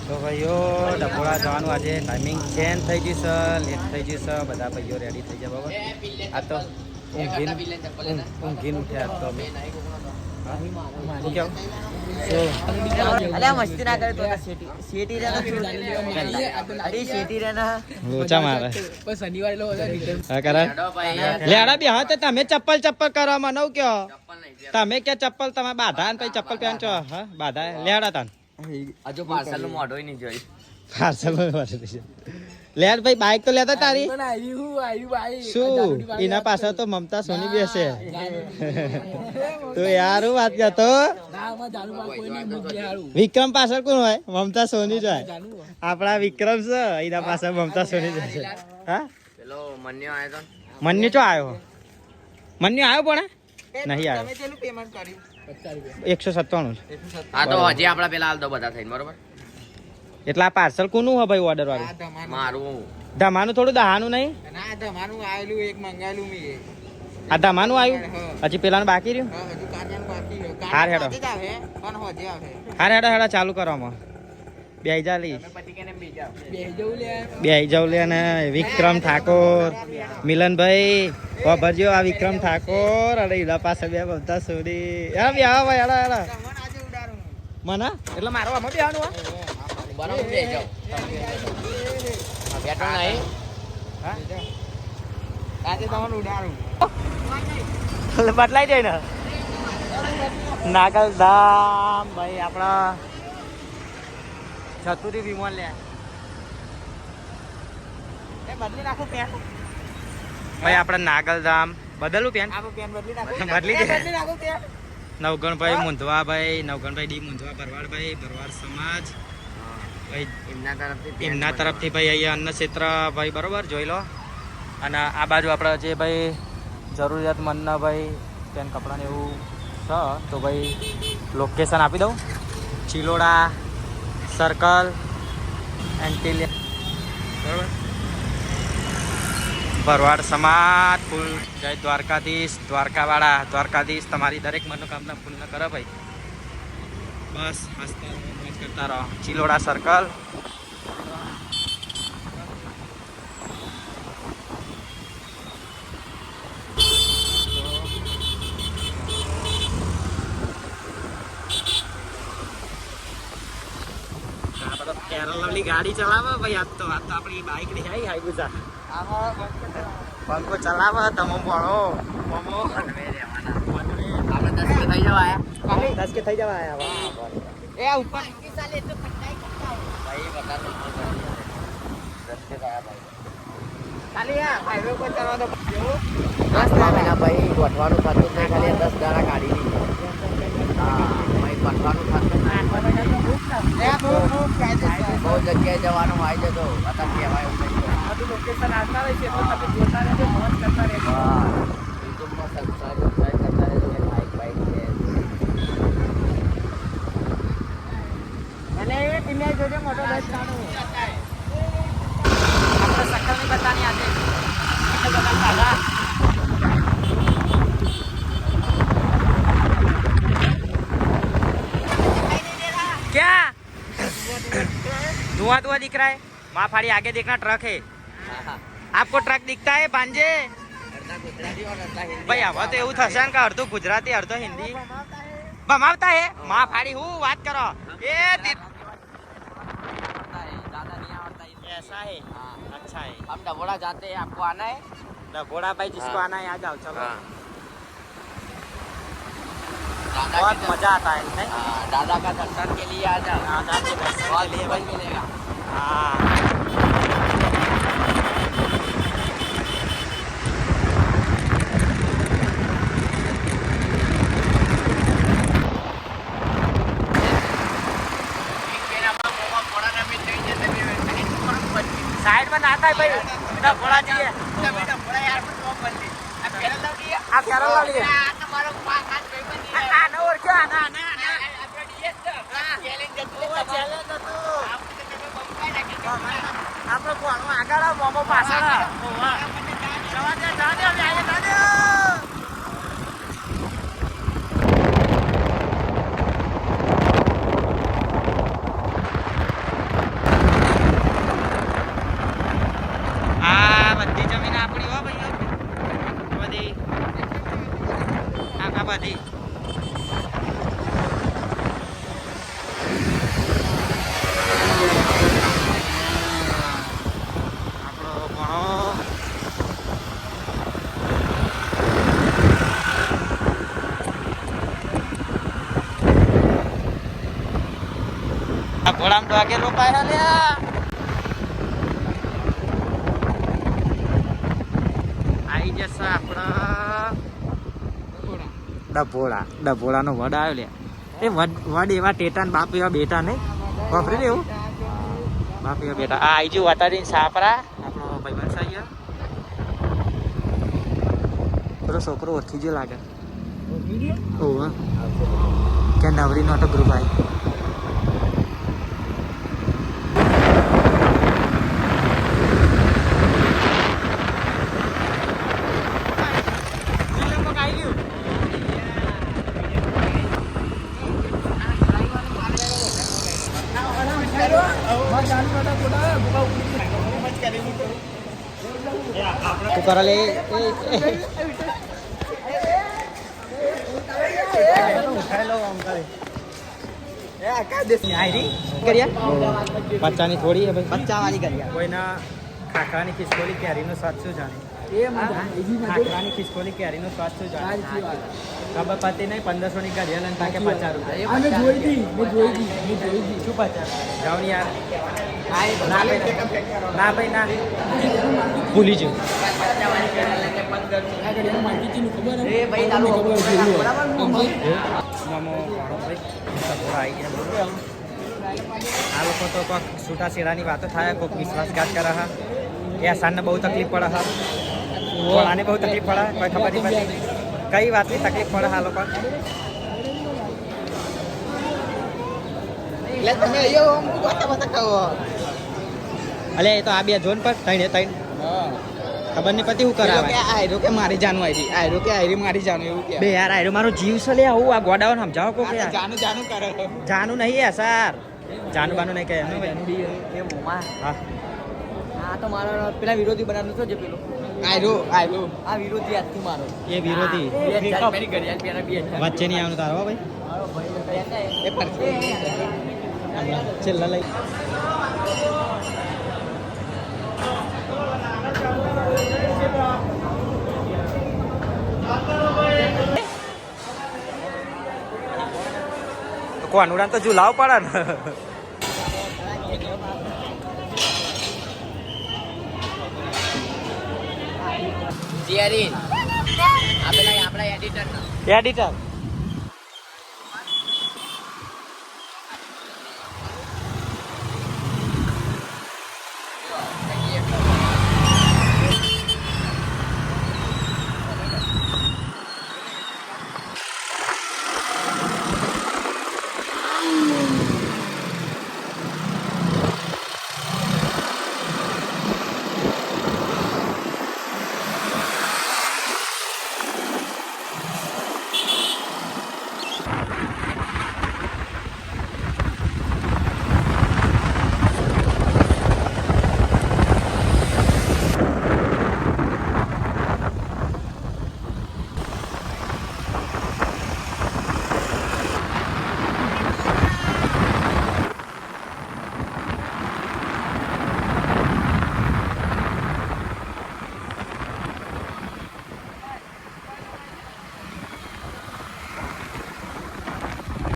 તો ભાઈઓ ડભોળા જવાનું આજે ટાઈમિંગ ચેન્જ થઈ જશે, લેટ થઈ જશે. બધા ભાઈઓ રેડી થઈ જાય બરાબર. આ તો ઊંઘીને ઉઠ્યા તો અમે મસ્તી ના કરે તો શેટી લોચા મારે લેડા બી હા તમે ચપ્પલ કરો મને કયો તમે કે ચપ્પલ તમે બાધા ને પછી ચપ્પલ પહેન છો હા બાધા લેડા તાન હજુ પાર્સલ નું મોઢો નહીં જોઈ પાર્સલ લેડ ભાઈ બાઈક તો લેતા તારી શું એના પાછળ તો મમતા સોની બેસે તો યાર હું વાત કરતો વિક્રમ પાછળ કોણ હોય મમતા સોની જ હોય આપણા વિક્રમ છે એના પાછળ મમતા સોની જ છે હા પેલો મન્યો આવ્યો તો મન્યુ ચો આવ્યો મન્યુ આવ્યો પણ નહીં આવ્યો 197 હા તો હજી આપડા પેલા હાલ દો બધા થઈને બરોબર એટલે આ પાર્સલ કોનું હોય ભાઈ ઓર્ડર વાળું મારું ધમાનું થોડું દહાનું નહીં ના ધમાનું આવેલું એક મંગાવેલું મી આ ધમાનું આવ્યું હજી પેલાનું બાકી રહ્યું હજુ કાન્યાનું બાકી છે હાર હેડો કાન્યા આવે પણ હોજે આવે હાર હેડો ચાલુ કરવામાં બેહી જાલી પછી કેને બીજા બે જવું લે બેહી જાવ લે અને વિક્રમ ઠાકોર મિલનભાઈ ભરજો આ વિક્રમ ઠાકોર અને એના પાસે બે બધા સોરી હા બે હા ભાઈ હેડા હેડા મન આજે ઉડાડું મને એટલે મારો આમાં બેવાનું બરાબર બે જાવ પેટ્રોલ નહીં હા આજે તમને ઉડાડું બદલાઈ જાય ને નાગલધામ ભાઈ આપણા ચતુરી વિમાન લે બદલી નાખું પેન ભાઈ આપણે નાગલધામ બદલું પેન આપો પેન બદલી નાખું બદલી દે બદલી નાખું પેન નવગણભાઈ મુંધવાભાઈ નવગણભાઈ ડી મુંધવા ભરવાડભાઈ ભરવાડ સમાજ ભાઈ એમના તરફથી ભાઈ અહીંયા અન્ન ક્ષેત્ર ભાઈ બરોબર જોઈ લો અને આ બાજુ આપણે જે ભાઈ જરૂરિયાતમંદના ભાઈ પેન કપડાને એવું છે તો ભાઈ લોકેશન આપી દઉં ચિલોડા સર્કલ એન્ટિલિયા બરોબર ભરવાડ સમાજ ફૂલ જય દ્વારકાધીશ દ્વારકાધીશ તમારી દરેક મનોકામના પૂર્ણ કરે ભાઈ બસ હસતા રહો મોજ કરતા રહો ચિલોડા સર્કલ કેરળની ગાડી ચલાવે ભાઈ આજ તો આપણી બાઈક ની હાઈ હાઈબુઝા પંખો ચલાવે તમે ભણો મમો આપણે 10 કે થઈ જવા આયા 10 કે થઈ જવા આયા વાહ એ આ ઉપર ભાઈ બતા તો 10 કે આયા ભાઈ ખાલી આ હાઈવે પર ચલાવો તો બસ ના ભાઈ ગોઠવાનું થતું જ નહીં ખાલી 10 દાડા કાઢી લીધી હા ભાઈ ગોઠવાનું થતું નહીં એ ખૂબ કાયદેસર બહુ જગ્યાએ જવાનું આવી જતો અત્યારે કહેવાય એવું નહીં બધું લોકેશન આવતા હોય છે તો તમે જોતા રહેજો મોજ કરતા રહેજો હા યુટ્યુબમાં સબસ્ક્રાઇબ કરતા રહેજો કે બાઈક છે અને એ ટીમે જોજો મોટો બસ ચાલુ આપણે સકલની બતાની આજે એટલે બધા સાદા क्या धुआं धुआं दिख रहा है वहाँ फाड़ी आगे देखना ट्रक है आपको ट्रक दिखता है भांजे भाई હવે તો એવું થશે ને કે અડધું ગુજરાતી અડધું હિન્દી ભમાવતા હે માં ફાડી હું વાત કરો એ ऐसा है अच्छा है हम डबोड़ा जाते हैं आपको आना है डभोड़ा भाई जिसको आना है आ जाओ चलो दादा बहुत के मजा आता है नहीं दादा का दर्शन के लिए आ जाओ दादा के दर्शन के लिए भाई मिलेगा हाँ साइड में ना आता है भाई इधर घोड़ा चाहिए आप क्या लो लिए आना और क्या आना आना चैलेंज आप लोग આગળ મોમો પાછળ જવા દે ઘોડામાં ડાકે રોપાય લ્યા આઈ જશે આપણા ડભોળાનો વડ આવ્યો લે એ વડ એવા ટેટા ને બાપ એવા બેટા નહીં વાપરી એવું બાપ એવા બેટા આ આઈ જો વાતાડી સાપરા આપણો ભાઈબંધ છે અહીંયા પેલો છોકરો ઓળખી ગયો લાગે ઓહ કે નવરીનો હતો ગ્રુપ આવી તું કરા લે બચ્ચાની થોડી હે ભાઈ બચ્ચા વાળી કરી કોઈના ખાખરાની ખિસકોલી કેરીનો સ્વાદ શું જાણે ખાખરાની ખિસકોલી કેરીનો સ્વાદ શું જાણે ખબર પતી નહીં 1500 ની ઘડિયાળ અને તાકે 50 રૂપિયા શું 50 જાઓ ને યાર ના ભાઈ ના ભૂલી જાઉં આ લોકો તો કોઈક છૂટા છેડાની વાતો થાય કોઈક વિશ્વાસઘાત કરે હા એ આસાનને બહુ તકલીફ પડે હા ઘોડાને બહુ તકલીફ પડે કોઈ ખબર નહીં પડતી કઈ વાતની તકલીફ પડે આ લોકો અલે એ તો આ બે જોન પર ત્રણ ખબર નહીં પતી હું કરાવે આયરો કે મારી જાનું આયરી આયરો કે આયરી મારી જાનું એવું કે બે યાર આયરો મારો જીવ છે લે આવું આ ગોડાઓને સમજાવો કોક યાર જાનું કરે જાનું નહીં યાર સર જાનું બાનું નહીં કહે એ મોમાં હા આ તો મારો પેલા વિરોધી બનાવનું છે જે પેલો આયરો આ વિરોધી આજથી મારો એ વિરોધી મારી ઘડિયાળ પેલા 2000 વચ્ચે નહીં આવવાનું તારો હો ભાઈ એ પર છેલ્લા લઈ કોણ ઉડાન તો ઝુલાવ પડે ને જીઆરી આપણા એડિટર એડિટર